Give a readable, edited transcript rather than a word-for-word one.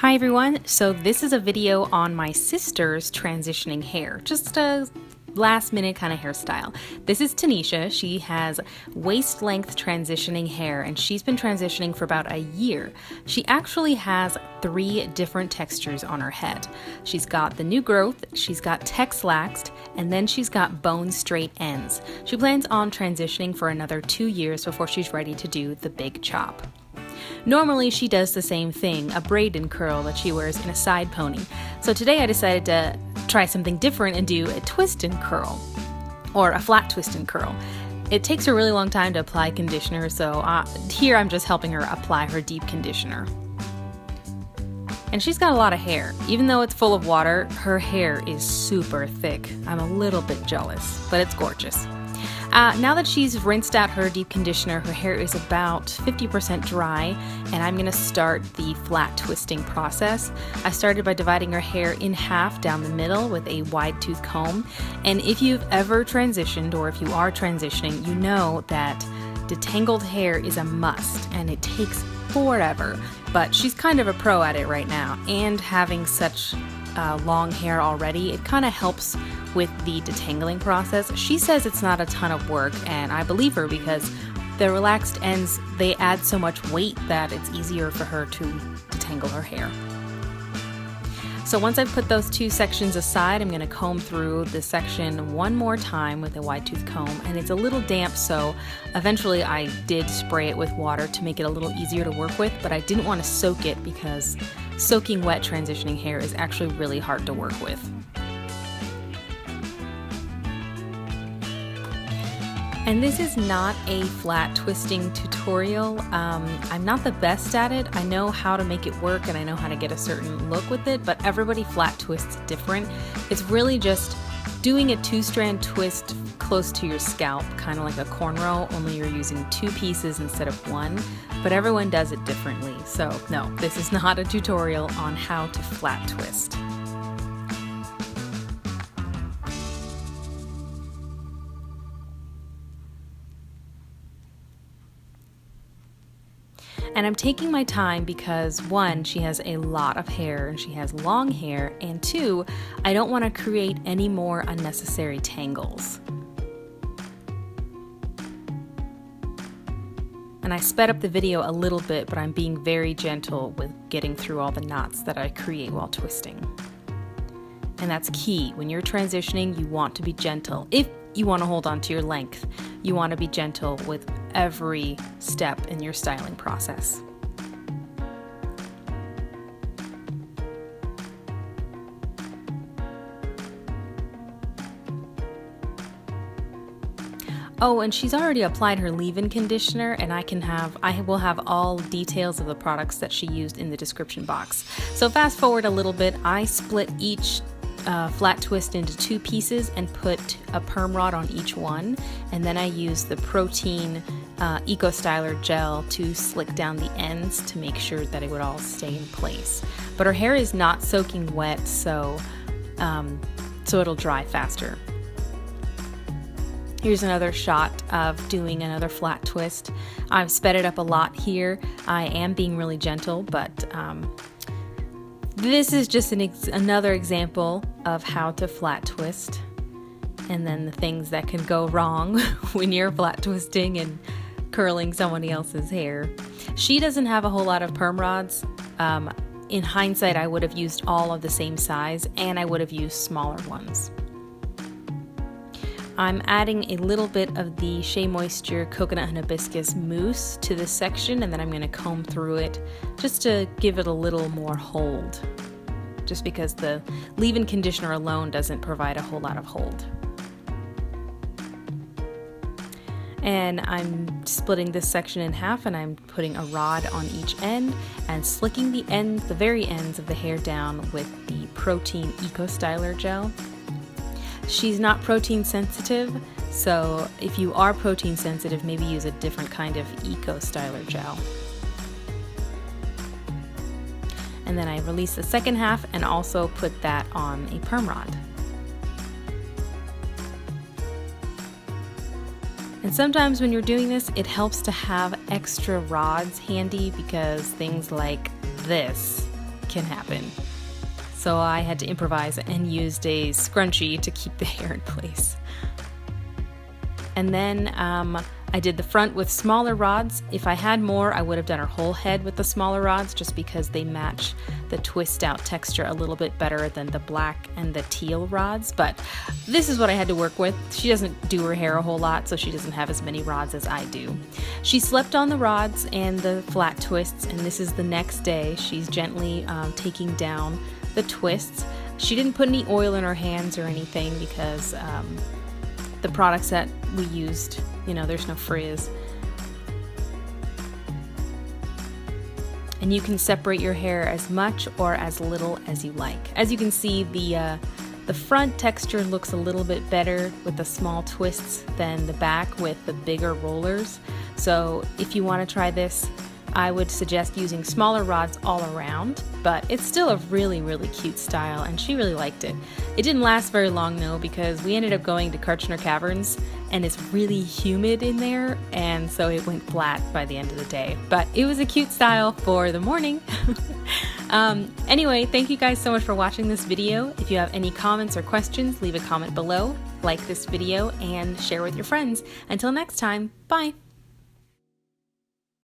Hi everyone, so this is a video on my sister's transitioning hair, just a last minute kind of hairstyle. This is Tanisha. She has waist length transitioning hair and she's been transitioning for about a year. She actually has 3 different textures on her head. She's got the new growth, she's got texlaxed, and then she's got bone straight ends. She plans on transitioning for another 2 years before she's ready to do the big chop. Normally she does the same thing, a braid and curl that she wears in a side pony. So today I decided to try something different and do a twist and curl, or a flat twist and curl. It takes a really long time to apply conditioner, so here I'm just helping her apply her deep conditioner. And she's got a lot of hair. Even though it's full of water, her hair is super thick. I'm a little bit jealous, but it's gorgeous. Now that she's rinsed out her deep conditioner, her hair is about 50% dry, and I'm going to start the flat twisting process. I started by dividing her hair in half down the middle with a wide tooth comb. And if you've ever transitioned, or if you are transitioning, you know that detangled hair is a must, and it takes forever. But she's kind of a pro at it right now, and having such long hair already, it kind of helps with the detangling process. She says it's not a ton of work, and I believe her because the relaxed ends, they add so much weight that it's easier for her to detangle her hair. So once I've put those 2 sections aside, I'm going to comb through the section one more time with a wide tooth comb, and it's a little damp, so eventually I did spray it with water to make it a little easier to work with, but I didn't want to soak it because soaking wet transitioning hair is actually really hard to work with. And this is not a flat twisting tutorial. I'm not the best at it. I know how to make it work and I know how to get a certain look with it, but everybody flat twists different. It's really just doing a 2-strand twist close to your scalp, kind of like a cornrow, only you're using 2 pieces instead of 1, but everyone does it differently. So no, this is not a tutorial on how to flat twist. And I'm taking my time because 1, she has a lot of hair and she has long hair, and 2, I don't want to create any more unnecessary tangles. And I sped up the video a little bit, but I'm being very gentle with getting through all the knots that I create while twisting. And that's key. When you're transitioning, you want to be gentle. If you want to hold on to your length, you want to be gentle with every step in your styling process. Oh, and she's already applied her leave-in conditioner, and I will have all details of the products that she used in the description box. So fast forward a little bit, I split each flat twist into 2 pieces and put a perm rod on each one, and then I used the Protein Eco Styler gel to slick down the ends to make sure that it would all stay in place. But her hair is not soaking wet, so it'll dry faster. Here's another shot of doing another flat twist. I've sped it up a lot here. I am being really gentle, but this is just another example of how to flat twist, and then the things that can go wrong when you're flat twisting and curling somebody else's hair. She doesn't have a whole lot of perm rods. In hindsight, I would have used all of the same size, and I would have used smaller ones. I'm adding a little bit of the Shea Moisture Coconut and Hibiscus Mousse to this section, and then I'm going to comb through it just to give it a little more hold, just because the leave-in conditioner alone doesn't provide a whole lot of hold. And I'm splitting this section in half, and I'm putting a rod on each end and slicking the very ends of the hair down with the Protein Eco Styler gel. She's not protein sensitive, so if you are protein sensitive, maybe use a different kind of Eco Styler gel. And then I release the second half and also put that on a perm rod. And sometimes when you're doing this, it helps to have extra rods handy because things like this can happen. So I had to improvise and used a scrunchie to keep the hair in place. And then I did the front with smaller rods. If I had more, I would have done her whole head with the smaller rods just because they match the twist out texture a little bit better than the black and the teal rods. But this is what I had to work with. She doesn't do her hair a whole lot, so she doesn't have as many rods as I do. She slept on the rods and the flat twists, and this is the next day. She's gently taking down the twists. She didn't put any oil in her hands or anything because the products that we used, you know, there's no frizz. And you can separate your hair as much or as little as you like. As you can see, the front texture looks a little bit better with the small twists than the back with the bigger rollers. So if you want to try this, I would suggest using smaller rods all around, but it's still a really, really cute style, and she really liked it. It didn't last very long though, because we ended up going to Kirchner Caverns, and it's really humid in there, and so it went flat by the end of the day. But it was a cute style for the morning. Anyway, thank you guys so much for watching this video. If you have any comments or questions, leave a comment below, like this video, and share with your friends. Until next time, bye!